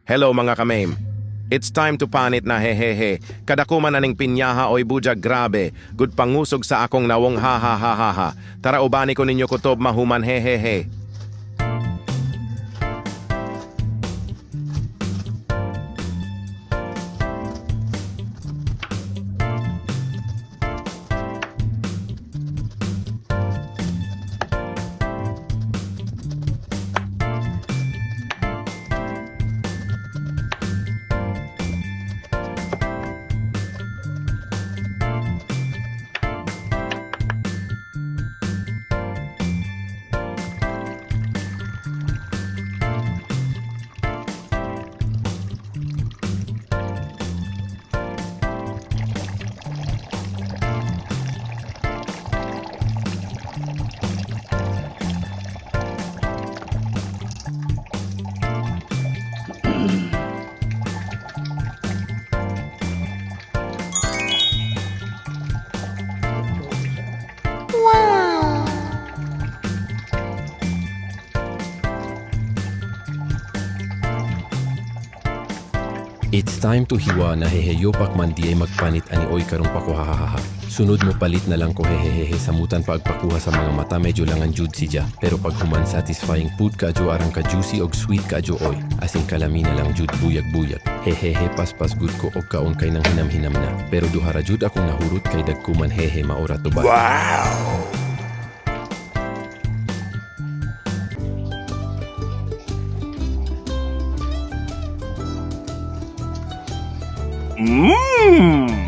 Hello mga kamame. It's time to panit na hehehe. Kadakuman aning pinyaha oy bujag grabe. Good pangusog sa akong nawong ha ha ha ha ha. Tara ubani ko ninyo kutob mahuman hehehe. It's time to hiwa na heheyopak man di ay magpanit ani oy karong pakuhahaha. Sunod mo palit na lang ko hehehehe samutan pagpakuha sa mga mata medyo lang ang jud siya. Pero pag human satisfying food ka jo arang ka juicy og sweet ka jo oy. Asing kalami na lang jud buyag-buyag. Hehehe paspas good ko og kaon kay nang hinam-hinam na. Pero duhara jud akong nahurot kay dagkuman hehe maora to ba. Mmm!